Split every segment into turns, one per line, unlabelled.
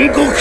Goku!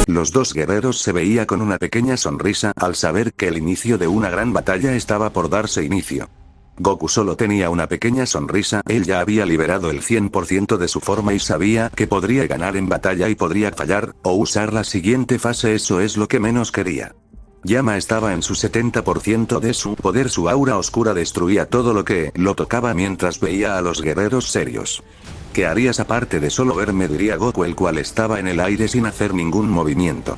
Los dos guerreros se veía con una pequeña sonrisa al saber que el inicio de una gran batalla estaba por darse inicio. Goku solo tenía una pequeña sonrisa, él ya había liberado el 100% de su forma y sabía que podría ganar en batalla y podría fallar, o usar la siguiente fase, eso es lo que menos quería. Yama estaba en su 70% de su poder, su aura oscura destruía todo lo que lo tocaba mientras veía a los guerreros serios. ¿Qué harías aparte de solo verme?, diría Goku, el cual estaba en el aire sin hacer ningún movimiento.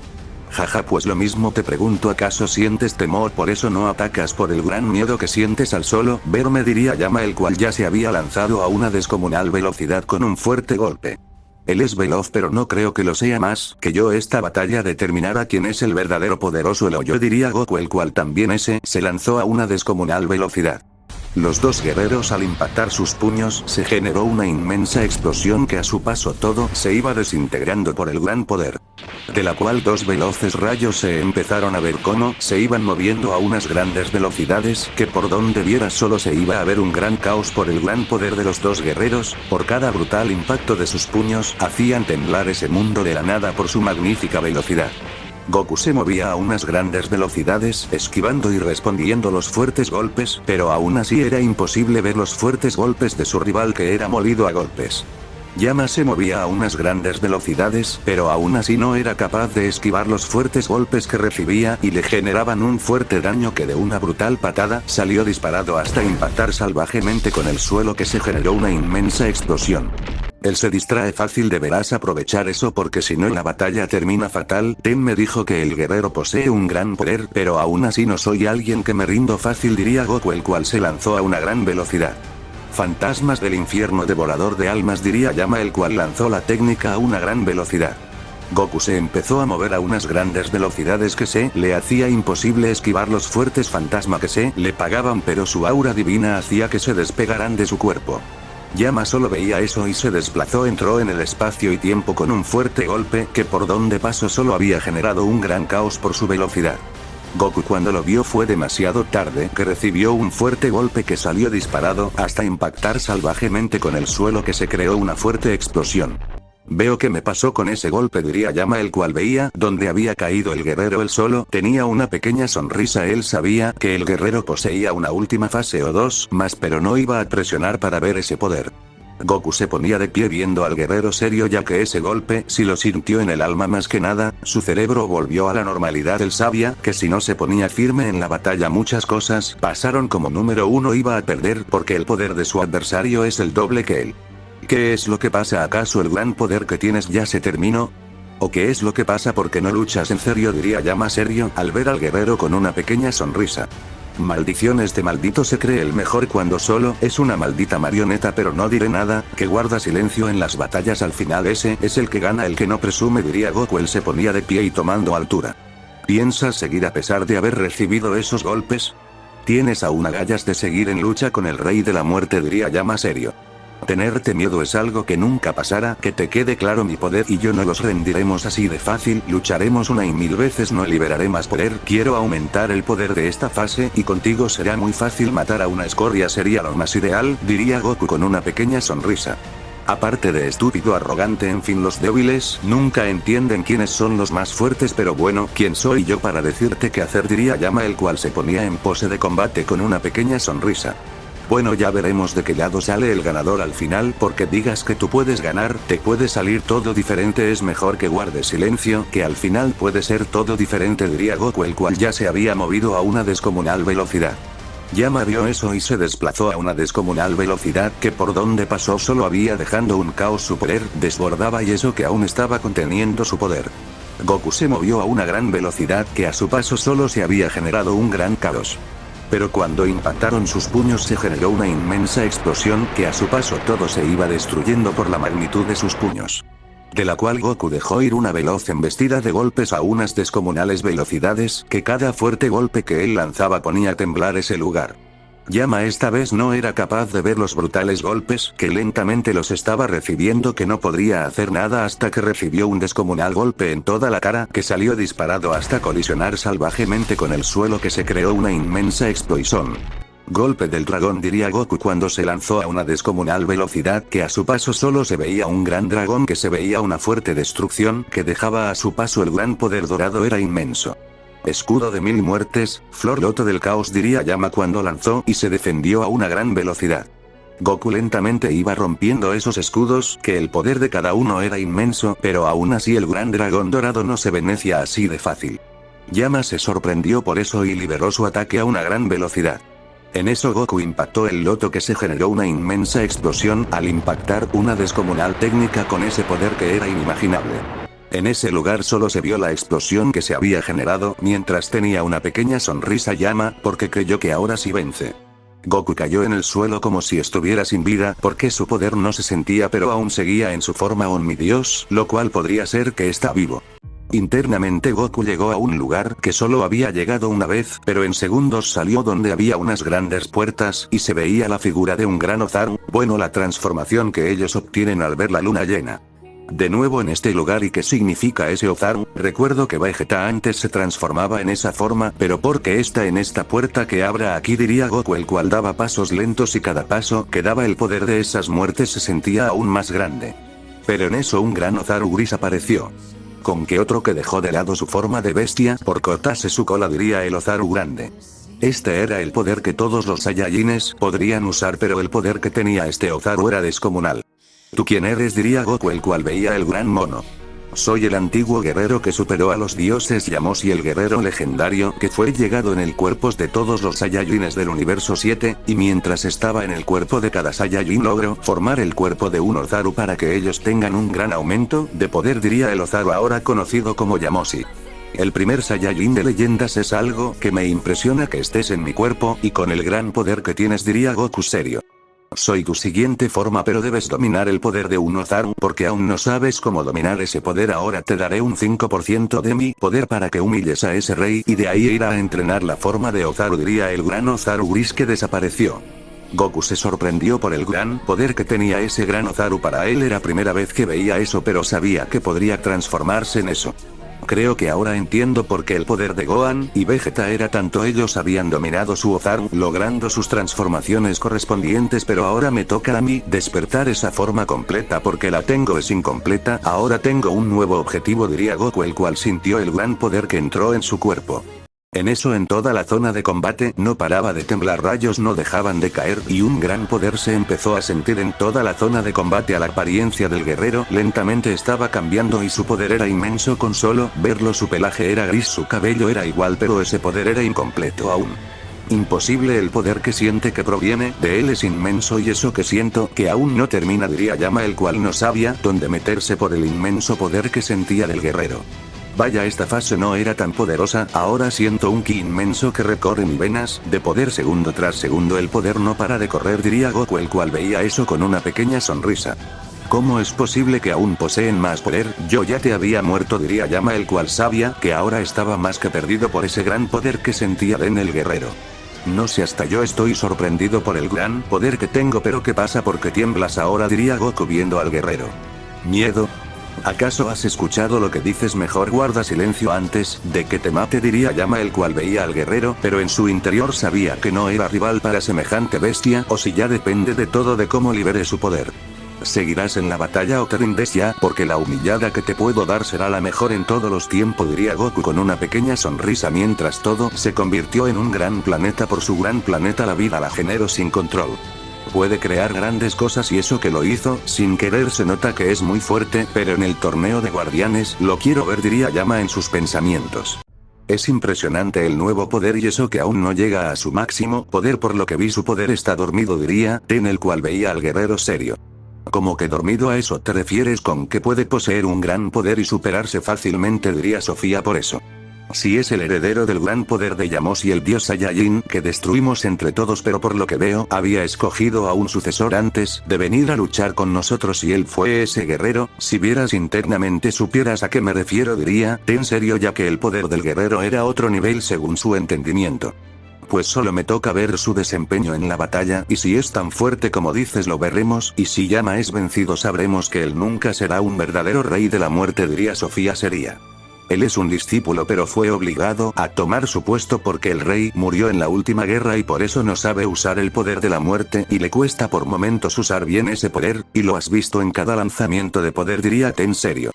Jaja, pues lo mismo te pregunto, ¿acaso sientes temor, por eso no atacas por el gran miedo que sientes al solo verme?, diría Yama, el cual ya se había lanzado a una descomunal velocidad con un fuerte golpe. Él es veloz pero no creo que lo sea más que yo, esta batalla determinará quién es el verdadero poderoso, el o yo, diría Goku, el cual también se lanzó a una descomunal velocidad. Los dos guerreros al impactar sus puños se generó una inmensa explosión que a su paso todo se iba desintegrando por el gran poder. De la cual dos veloces rayos se empezaron a ver cómo se iban moviendo a unas grandes velocidades que por donde viera solo se iba a ver un gran caos por el gran poder de los dos guerreros, por cada brutal impacto de sus puños hacían temblar ese mundo de la nada por su magnífica velocidad. Goku se movía a unas grandes velocidades, esquivando y respondiendo los fuertes golpes, pero aún así era imposible ver los fuertes golpes de su rival, que era molido a golpes. Yama se movía a unas grandes velocidades, pero aún así no era capaz de esquivar los fuertes golpes que recibía y le generaban un fuerte daño que de una brutal patada salió disparado hasta impactar salvajemente con el suelo, que se generó una inmensa explosión. Él se distrae fácil, deberás aprovechar eso porque si no la batalla termina fatal. Ten me dijo que el guerrero posee un gran poder, pero aún así no soy alguien que me rindo fácil, diría Goku, el cual se lanzó a una gran velocidad. Fantasmas del infierno, devorador de almas, diría Yama, el cual lanzó la técnica a una gran velocidad. Goku se empezó a mover a unas grandes velocidades que se le hacía imposible esquivar los fuertes fantasmas que se le pagaban, pero su aura divina hacía que se despegaran de su cuerpo. Yama solo veía eso y se desplazó, entró en el espacio y tiempo con un fuerte golpe que por donde pasó solo había generado un gran caos por su velocidad. Goku cuando lo vio fue demasiado tarde, que recibió un fuerte golpe que salió disparado hasta impactar salvajemente con el suelo, que se creó una fuerte explosión. Veo que me pasó con ese golpe, diría Yama, el cual veía donde había caído el guerrero. Él solo tenía una pequeña sonrisa, él sabía que el guerrero poseía una última fase o dos más, pero no iba a presionar para ver ese poder. Goku se ponía de pie viendo al guerrero serio, ya que ese golpe sí lo sintió en el alma más que nada, su cerebro volvió a la normalidad. Él sabía que si no se ponía firme en la batalla muchas cosas pasaron, como número uno iba a perder porque el poder de su adversario es el doble que él. ¿Qué es lo que pasa? ¿Acaso el gran poder que tienes ya se terminó? ¿O qué es lo que pasa? ¿Por qué no luchas en serio?, diría Yama serio al ver al guerrero con una pequeña sonrisa. Maldición, este maldito se cree el mejor cuando solo es una maldita marioneta, pero no diré nada, que guarda silencio en las batallas, al final ese es el que gana, el que no presume, diría Goku. Él se ponía de pie y tomando altura. ¿Piensas seguir a pesar de haber recibido esos golpes? ¿Tienes aún agallas de seguir en lucha con el rey de la muerte?, diría Yama serio. Tenerte miedo es algo que nunca pasará, que te quede claro, mi poder y yo no los rendiremos así de fácil, lucharemos una y mil veces, no liberaré más poder, quiero aumentar el poder de esta fase y contigo será muy fácil matar a una escoria, sería lo más ideal, diría Goku con una pequeña sonrisa. Aparte de estúpido, arrogante, en fin, los débiles nunca entienden quiénes son los más fuertes, pero bueno, ¿quién soy yo para decirte qué hacer?, diría Yama, el cual se ponía en pose de combate con una pequeña sonrisa. Bueno, ya veremos de qué lado sale el ganador al final, porque digas que tú puedes ganar, te puede salir todo diferente, es mejor que guardes silencio, que al final puede ser todo diferente, diría Goku, el cual ya se había movido a una descomunal velocidad. Yama vio eso y se desplazó a una descomunal velocidad que por donde pasó solo había dejando un caos, su poder desbordaba y eso que aún estaba conteniendo su poder. Goku se movió a una gran velocidad que a su paso solo se había generado un gran caos. Pero cuando impactaron sus puños se generó una inmensa explosión que a su paso todo se iba destruyendo por la magnitud de sus puños. de la cual Goku dejó ir una veloz embestida de golpes a unas descomunales velocidades, que cada fuerte golpe que él lanzaba ponía a temblar ese lugar. Yama esta vez no era capaz de ver los brutales golpes que lentamente los estaba recibiendo, que no podría hacer nada hasta que recibió un descomunal golpe en toda la cara que salió disparado hasta colisionar salvajemente con el suelo, que se creó una inmensa explosión. Golpe del dragón, diría Goku cuando se lanzó a una descomunal velocidad, que a su paso solo se veía un gran dragón, que se veía una fuerte destrucción que dejaba a su paso. El gran poder dorado era inmenso. Escudo de 1000 muertes, flor loto del caos, diría Yama cuando lanzó y se defendió a una gran velocidad. Goku lentamente iba rompiendo esos escudos, que el poder de cada uno era inmenso, pero aún así el gran dragón dorado no se vencía así de fácil. Yama se sorprendió por eso y liberó su ataque a una gran velocidad. En eso Goku impactó el loto, que se generó una inmensa explosión al impactar una descomunal técnica con ese poder que era inimaginable. En ese lugar solo se vio la explosión que se había generado, mientras tenía una pequeña sonrisa Yama, porque creyó que ahora sí vence. Goku cayó en el suelo como si estuviera sin vida, porque su poder no se sentía, pero aún seguía en su forma Omnidios, lo cual podría ser que está vivo. Internamente Goku llegó a un lugar que solo había llegado una vez, pero en segundos salió, donde había unas grandes puertas, y se veía la figura de un gran Ozaru, bueno, la transformación que ellos obtienen al ver la luna llena. De nuevo en este lugar. ¿Y qué significa ese Ozaru? Recuerdo que Vegeta antes se transformaba en esa forma, pero ¿por qué está en esta puerta que abra aquí? Diría Goku, el cual daba pasos lentos y cada paso que daba el poder de esas muertes se sentía aún más grande. Pero en eso un gran Ozaru gris apareció. Con que otro que dejó de lado su forma de bestia por cortarse su cola, diría el Ozaru grande. Este era el poder que todos los Saiyajines podrían usar, pero el poder que tenía este Ozaru era descomunal. ¿Tú quién eres? Diría Goku, el cual veía el gran mono. Soy el antiguo guerrero que superó a los dioses Yamos y el guerrero legendario que fue llegado en el cuerpos de todos los Saiyajines del universo 7, y mientras estaba en el cuerpo de cada Saiyajin logró formar el cuerpo de un Ozaru para que ellos tengan un gran aumento de poder, diría el Ozaru ahora conocido como Yamoshi. El primer Saiyajin de leyendas es algo que me impresiona que estés en mi cuerpo y con el gran poder que tienes, diría Goku serio. Soy tu siguiente forma, pero debes dominar el poder de un Ozaru porque aún no sabes cómo dominar ese poder. Ahora te daré un 5% de mi poder para que humilles a ese rey y de ahí irá a entrenar la forma de Ozaru, diría el gran Ozaru gris que desapareció. Goku se sorprendió por el gran poder que tenía ese gran Ozaru. Para él era primera vez que veía eso, pero sabía que podría transformarse en eso. Creo que ahora entiendo por qué el poder de Gohan y Vegeta era tanto. Ellos habían dominado su Ozaru, logrando sus transformaciones correspondientes, pero ahora me toca a mí despertar esa forma completa porque la tengo es incompleta. Ahora tengo un nuevo objetivo, diría Goku, el cual sintió el gran poder que entró en su cuerpo. En eso, en toda la zona de combate no paraba de temblar, rayos no dejaban de caer y un gran poder se empezó a sentir en toda la zona de combate. A la apariencia del guerrero lentamente estaba cambiando y su poder era inmenso. Con solo verlo, su pelaje era gris, su cabello era igual, pero ese poder era incompleto aún. Imposible, el poder que siente que proviene de él es inmenso y eso que siento que aún no termina, diría Yama, el cual no sabía dónde meterse por el inmenso poder que sentía del guerrero. Vaya, esta fase no era tan poderosa, ahora siento un ki inmenso que recorre mis venas, de poder segundo tras segundo. El poder no para de correr, diría Goku, el cual veía eso con una pequeña sonrisa. ¿Cómo es posible que aún poseen más poder? Yo ya te había muerto, diría Yama, el cual sabía que ahora estaba más que perdido por ese gran poder que sentía en el guerrero. No sé, hasta yo estoy sorprendido por el gran poder que tengo, pero ¿qué pasa? ¿Por qué tiemblas ahora? Diría Goku viendo al guerrero. ¿Miedo? ¿Acaso has escuchado lo que dices? Mejor guarda silencio antes de que te mate, diría Yama, el cual veía al guerrero, pero en su interior sabía que no era rival para semejante bestia, o si ya depende de todo de cómo libere su poder. ¿Seguirás en la batalla o te rindes ya? Porque la humillada que te puedo dar será la mejor en todos los tiempos, diría Goku con una pequeña sonrisa mientras todo se convirtió en un gran planeta. Por su gran planeta la vida la generó sin control. Puede crear grandes cosas y eso que lo hizo sin querer se nota que es muy fuerte, pero en el torneo de guardianes lo quiero ver, diría Yama en sus pensamientos. Es impresionante el nuevo poder y eso que aún no llega a su máximo poder, por lo que vi su poder está dormido, diría Ten, el cual veía al guerrero serio. ¿Cómo que dormido? ¿A eso te refieres con que puede poseer un gran poder y superarse fácilmente? Diría Sofía. Por eso. Si es el heredero del gran poder de Yamos y el dios Saiyajin que destruimos entre todos, pero por lo que veo había escogido a un sucesor antes de venir a luchar con nosotros y él fue ese guerrero. Si vieras internamente supieras a qué me refiero, diría, ten serio, ya que el poder del guerrero era otro nivel según su entendimiento. Pues solo me toca ver su desempeño en la batalla, y si es tan fuerte como dices lo veremos, y si Yama es vencido sabremos que él nunca será un verdadero rey de la muerte, diría Sofía seria. Él es un discípulo pero fue obligado a tomar su puesto porque el rey murió en la última guerra y por eso no sabe usar el poder de la muerte y le cuesta por momentos usar bien ese poder, y lo has visto en cada lanzamiento de poder, diría ten serio.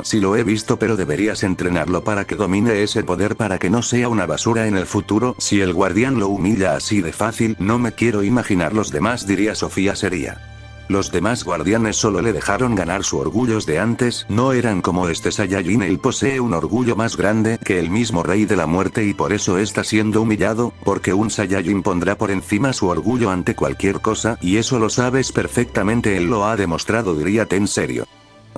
Sí lo he visto, pero deberías entrenarlo para que domine ese poder para que no sea una basura en el futuro. Si el guardián lo humilla así de fácil, no me quiero imaginar los demás, diría Sofía seria. Los demás guardianes solo le dejaron ganar su orgullo de antes, no eran como este Saiyajin. Él posee un orgullo más grande que el mismo rey de la muerte y por eso está siendo humillado, porque un Saiyajin pondrá por encima su orgullo ante cualquier cosa, y eso lo sabes perfectamente, él lo ha demostrado, diría ten serio.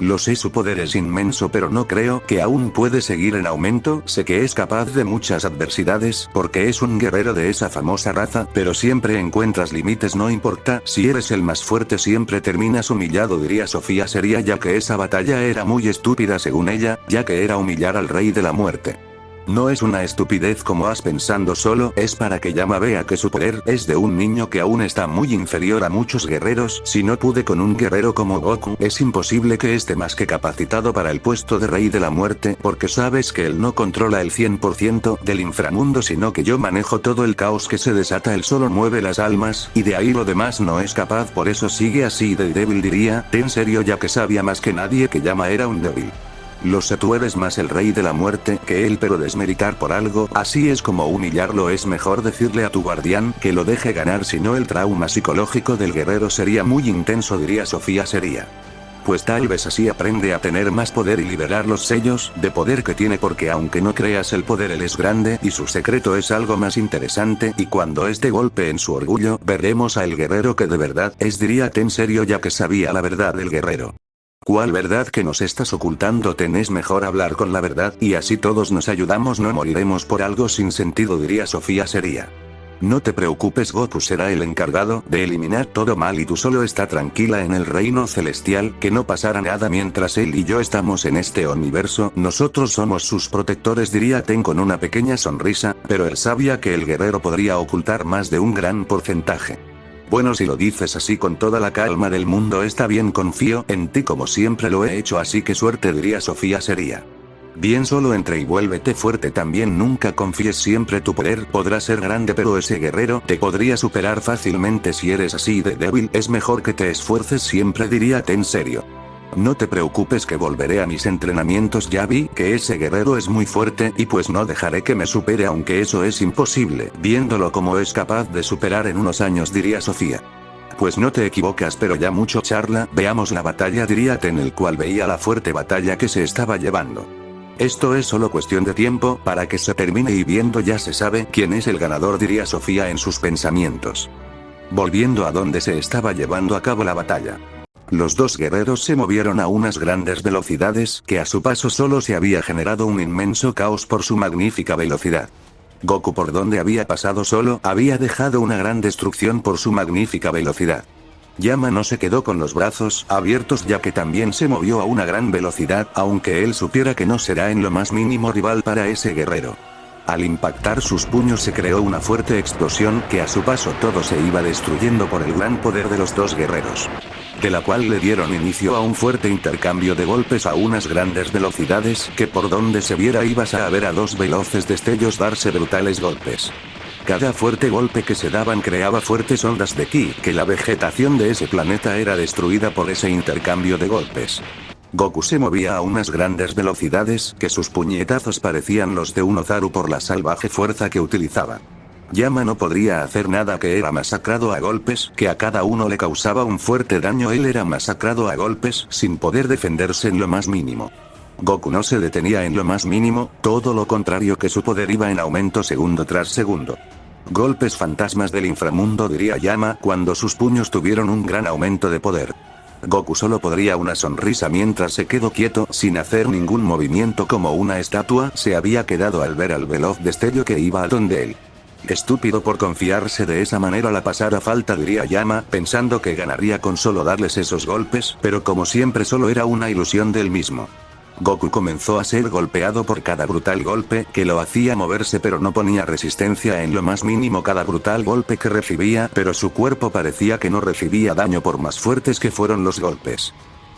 Lo sé, su poder es inmenso, pero no creo que aún puede seguir en aumento. Sé que es capaz de muchas adversidades, porque es un guerrero de esa famosa raza, pero siempre encuentras límites, no importa si eres el más fuerte, siempre terminas humillado, diría Sofía seria, ya que esa batalla era muy estúpida según ella, ya que era humillar al rey de la muerte. No es una estupidez como vas pensando, solo es para que Yama vea que su poder es de un niño que aún está muy inferior a muchos guerreros. Si no pude con un guerrero como Goku, es imposible que esté más que capacitado para el puesto de rey de la muerte, porque sabes que él no controla el 100% del inframundo, sino que yo manejo todo el caos que se desata, él solo mueve las almas, y de ahí lo demás no es capaz, por eso sigue así de débil, diría ten serio, ya que sabía más que nadie que Yama era un débil. Lo sé, tú eres más el rey de la muerte que él, pero desmeritar por algo así es como humillarlo. Es mejor decirle a tu guardián que lo deje ganar, si no el trauma psicológico del guerrero sería muy intenso, diría Sofía seria. Pues tal vez así aprende a tener más poder y liberar los sellos de poder que tiene, porque aunque no creas el poder, él es grande y su secreto es algo más interesante, y cuando este golpe en su orgullo veremos a el guerrero que de verdad es, diría ten serio, ya que sabía la verdad del guerrero. ¿Cuál verdad que nos estás ocultando? Es mejor hablar con la verdad, y así todos nos ayudamos, no moriremos por algo sin sentido, diría Sofía seria. No te preocupes, Goku será el encargado de eliminar todo mal y tú solo está tranquila en el reino celestial, que no pasará nada mientras él y yo estamos en este universo, nosotros somos sus protectores, diría Ten con una pequeña sonrisa, pero él sabía que el guerrero podría ocultar más de un gran porcentaje. Bueno, si lo dices así con toda la calma del mundo está bien, confío en ti como siempre lo he hecho, así que suerte, diría Sofía seria. Bien, solo entre y vuélvete fuerte también, nunca confíes, siempre tu poder podrá ser grande pero ese guerrero te podría superar fácilmente. Si eres así de débil es mejor que te esfuerces siempre, diría Ten serio. No te preocupes que volveré a mis entrenamientos, ya vi que ese guerrero es muy fuerte y pues no dejaré que me supere, aunque eso es imposible, viéndolo como es capaz de superar en unos años, diría Sofía. Pues no te equivocas, pero ya mucho charla, veamos la batalla, diría Ten, el cual veía la fuerte batalla que se estaba llevando. Esto es solo cuestión de tiempo para que se termine y viendo ya se sabe quién es el ganador, diría Sofía en sus pensamientos. Volviendo a donde se estaba llevando a cabo la batalla. Los dos guerreros se movieron a unas grandes velocidades, que a su paso solo se había generado un inmenso caos por su magnífica velocidad. Goku, por donde había pasado, solo había dejado una gran destrucción por su magnífica velocidad. Yama no se quedó con los brazos abiertos, ya que también se movió a una gran velocidad, aunque él supiera que no será en lo más mínimo rival para ese guerrero. Al impactar sus puños se creó una fuerte explosión, que a su paso todo se iba destruyendo por el gran poder de los dos guerreros. De la cual le dieron inicio a un fuerte intercambio de golpes a unas grandes velocidades, que por donde se viera ibas a ver a dos veloces destellos darse brutales golpes. Cada fuerte golpe que se daban creaba fuertes ondas de ki, que la vegetación de ese planeta era destruida por ese intercambio de golpes. Goku se movía a unas grandes velocidades, que sus puñetazos parecían los de un Ozaru por la salvaje fuerza que utilizaba. Yama no podría hacer nada, que era masacrado a golpes, que a cada uno le causaba un fuerte daño, él era masacrado a golpes, sin poder defenderse en lo más mínimo. Goku no se detenía en lo más mínimo, todo lo contrario, que su poder iba en aumento segundo tras segundo. Golpes fantasmas del inframundo, diría Yama, cuando sus puños tuvieron un gran aumento de poder. Goku solo podría una sonrisa mientras se quedó quieto sin hacer ningún movimiento como una estatua se había quedado al ver al veloz destello que iba a donde él. Estúpido por confiarse de esa manera la pasara falta diría Yama pensando que ganaría con solo darles esos golpes, pero como siempre solo era una ilusión del mismo. Goku comenzó a ser golpeado por cada brutal golpe que lo hacía moverse pero no ponía resistencia en lo más mínimo cada brutal golpe que recibía pero su cuerpo parecía que no recibía daño por más fuertes que fueron los golpes.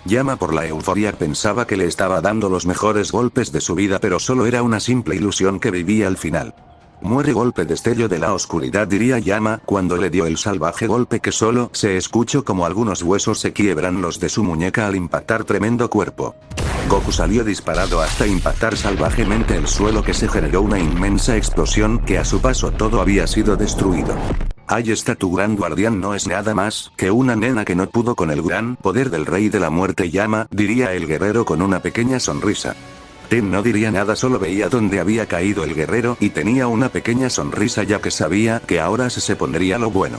Yama por la euforia pensaba que le estaba dando los mejores golpes de su vida pero solo era una simple ilusión que vivía al final. Muere golpe destello de la oscuridad diría Yama cuando le dio el salvaje golpe que solo se escuchó como algunos huesos se quiebran los de su muñeca al impactar tremendo cuerpo. Goku salió disparado hasta impactar salvajemente el suelo que se generó una inmensa explosión que a su paso todo había sido destruido. Ahí está tu gran guardián no es nada más que una nena que no pudo con el gran poder del rey de la muerte Yama, diría el guerrero con una pequeña sonrisa. Ten no diría nada solo veía dónde había caído el guerrero y tenía una pequeña sonrisa ya que sabía que ahora se pondría lo bueno.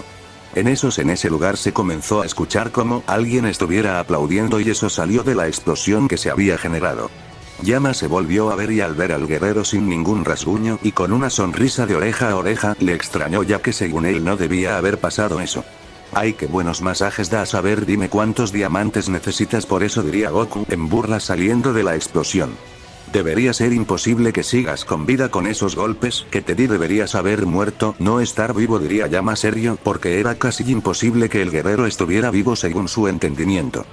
En ese lugar se comenzó a escuchar como alguien estuviera aplaudiendo y eso salió de la explosión que se había generado. Yama se volvió a ver y al ver al guerrero sin ningún rasguño y con una sonrisa de oreja a oreja le extrañó ya que según él no debía haber pasado eso. Ay qué buenos masajes das a ver dime cuántos diamantes necesitas por eso diría Goku en burla saliendo de la explosión. Debería ser imposible que sigas con vida con esos golpes que te di deberías haber muerto, no estar vivo diría Yama serio porque era casi imposible que el guerrero estuviera vivo según su entendimiento.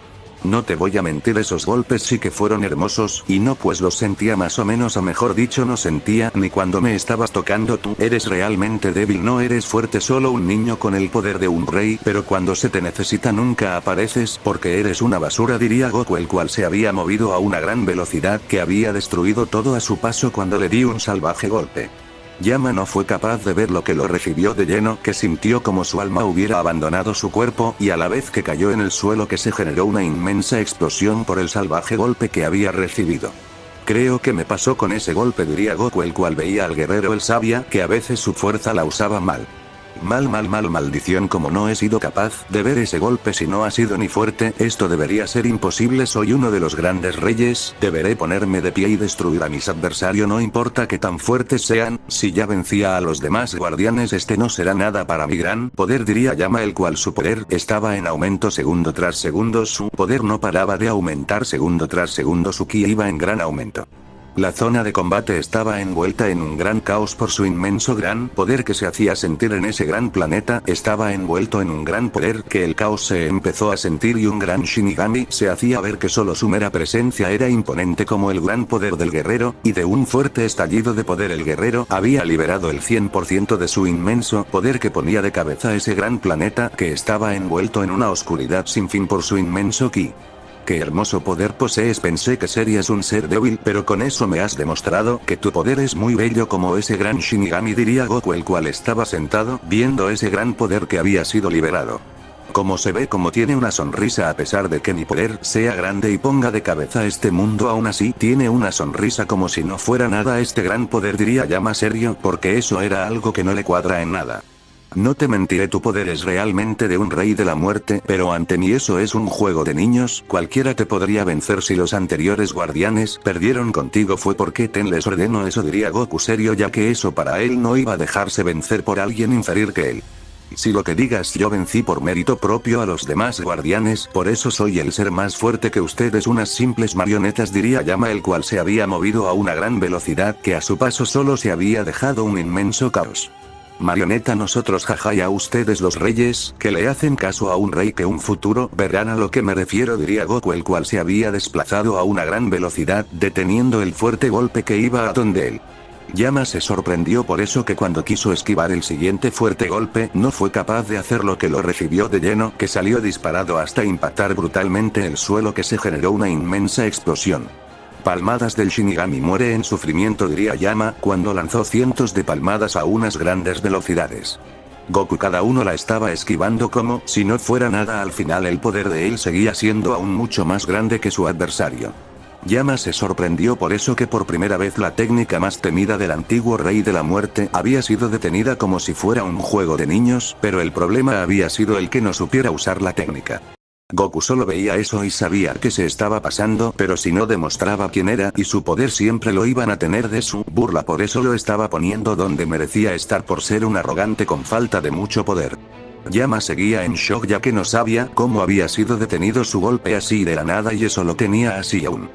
No te voy a mentir esos golpes sí que fueron hermosos y no pues los sentía más o menos o mejor dicho no sentía ni cuando me estabas tocando tú eres realmente débil no eres fuerte solo un niño con el poder de un rey pero cuando se te necesita nunca apareces porque eres una basura diría Goku el cual se había movido a una gran velocidad que había destruido todo a su paso cuando le di un salvaje golpe. Yama no fue capaz de ver lo que lo recibió de lleno que sintió como su alma hubiera abandonado su cuerpo y a la vez que cayó en el suelo que se generó una inmensa explosión por el salvaje golpe que había recibido. Creo que me pasó con ese golpe diría Goku el cual veía al guerrero él sabía que a veces su fuerza la usaba mal. Maldición como no he sido capaz de ver ese golpe si no ha sido ni fuerte, esto debería ser imposible soy uno de los grandes reyes, deberé ponerme de pie y destruir a mis adversarios no importa que tan fuertes sean, si ya vencía a los demás guardianes este no será nada para mi gran poder diría Yama el cual su poder estaba en aumento segundo tras segundo su poder no paraba de aumentar segundo tras segundo su ki iba en gran aumento. La zona de combate estaba envuelta en un gran caos por su inmenso gran poder que se hacía sentir en ese gran planeta, estaba envuelto en un gran poder que el caos se empezó a sentir y un gran Shinigami se hacía ver que solo su mera presencia era imponente como el gran poder del guerrero, y de un fuerte estallido de poder el guerrero había liberado el 100% de su inmenso poder que ponía de cabeza ese gran planeta que estaba envuelto en una oscuridad sin fin por su inmenso ki. Qué hermoso poder posees pensé que serías un ser débil pero con eso me has demostrado que tu poder es muy bello como ese gran Shinigami diría Goku el cual estaba sentado viendo ese gran poder que había sido liberado. Como se ve como tiene una sonrisa a pesar de que mi poder sea grande y ponga de cabeza este mundo aún así tiene una sonrisa como si no fuera nada este gran poder diría Yama serio porque eso era algo que no le cuadra en nada. No te mentiré tu poder es realmente de un rey de la muerte pero ante mí eso es un juego de niños cualquiera te podría vencer si los anteriores guardianes perdieron contigo fue porque Ten les ordenó eso diría Goku serio ya que eso para él no iba a dejarse vencer por alguien inferior que él. Si lo que digas yo vencí por mérito propio a los demás guardianes por eso soy el ser más fuerte que ustedes unas simples marionetas diría Yama el cual se había movido a una gran velocidad que a su paso solo se había dejado un inmenso caos. Marioneta nosotros jaja y a ustedes los reyes, que le hacen caso a un rey que un futuro verán a lo que me refiero diría Goku el cual se había desplazado a una gran velocidad deteniendo el fuerte golpe que iba a donde él. Yama se sorprendió por eso que cuando quiso esquivar el siguiente fuerte golpe no fue capaz de hacer lo que lo recibió de lleno que salió disparado hasta impactar brutalmente el suelo que se generó una inmensa explosión. Palmadas del Shinigami muere en sufrimiento diría Yama cuando lanzó cientos de palmadas a unas grandes velocidades. Goku cada uno la estaba esquivando como si no fuera nada al final el poder de él seguía siendo aún mucho más grande que su adversario. Yama se sorprendió por eso que por primera vez la técnica más temida del antiguo rey de la muerte había sido detenida como si fuera un juego de niños, pero el problema había sido el que no supiera usar la técnica. Goku solo veía eso y sabía que se estaba pasando, pero si no demostraba quién era y su poder siempre lo iban a tener de su burla, por eso lo estaba poniendo donde merecía estar por ser un arrogante con falta de mucho poder. Yama seguía en shock ya que no sabía cómo había sido detenido su golpe así de la nada y eso lo tenía así aún.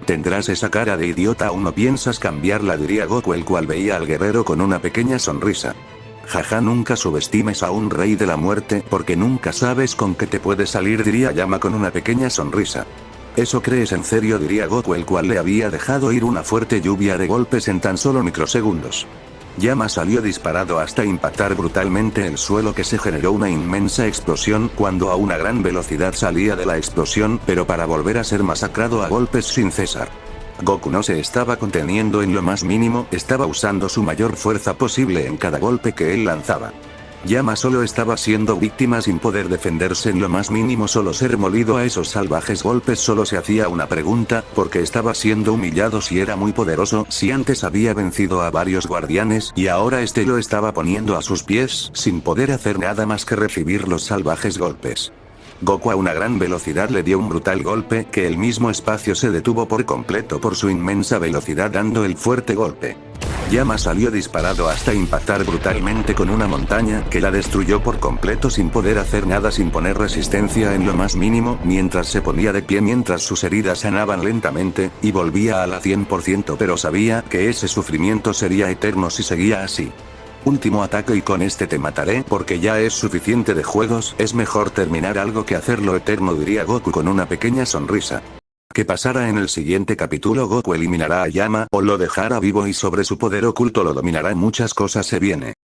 Tendrás esa cara de idiota aún no piensas cambiarla, diría Goku, el cual veía al guerrero con una pequeña sonrisa. Jaja, nunca subestimes a un rey de la muerte porque nunca sabes con qué te puede salir, diría Yama con una pequeña sonrisa. ¿Eso crees en serio?, diría Goku, el cual le había dejado ir una fuerte lluvia de golpes en tan solo microsegundos. Yama salió disparado hasta impactar brutalmente el suelo, que se generó una inmensa explosión cuando a una gran velocidad salía de la explosión, pero para volver a ser masacrado a golpes sin cesar. Goku no se estaba conteniendo en lo más mínimo, estaba usando su mayor fuerza posible en cada golpe que él lanzaba. Yama solo estaba siendo víctima sin poder defenderse en lo más mínimo, solo ser molido a esos salvajes golpes. Solo se hacía una pregunta: ¿por qué estaba siendo humillado si era muy poderoso, si antes había vencido a varios guardianes y ahora este lo estaba poniendo a sus pies, sin poder hacer nada más que recibir los salvajes golpes? Goku a una gran velocidad le dio un brutal golpe, que el mismo espacio se detuvo por completo por su inmensa velocidad dando el fuerte golpe. Yama salió disparado hasta impactar brutalmente con una montaña que la destruyó por completo sin poder hacer nada, sin poner resistencia en lo más mínimo, mientras se ponía de pie mientras sus heridas sanaban lentamente, y volvía a la 100%, pero sabía que ese sufrimiento sería eterno si seguía así. Último ataque y con este te mataré porque ya es suficiente de juegos, es mejor terminar algo que hacerlo eterno, diría Goku con una pequeña sonrisa. ¿Qué pasará en el siguiente capítulo? ¿Goku eliminará a Yama o lo dejará vivo y sobre su poder oculto lo dominará? Muchas cosas se viene.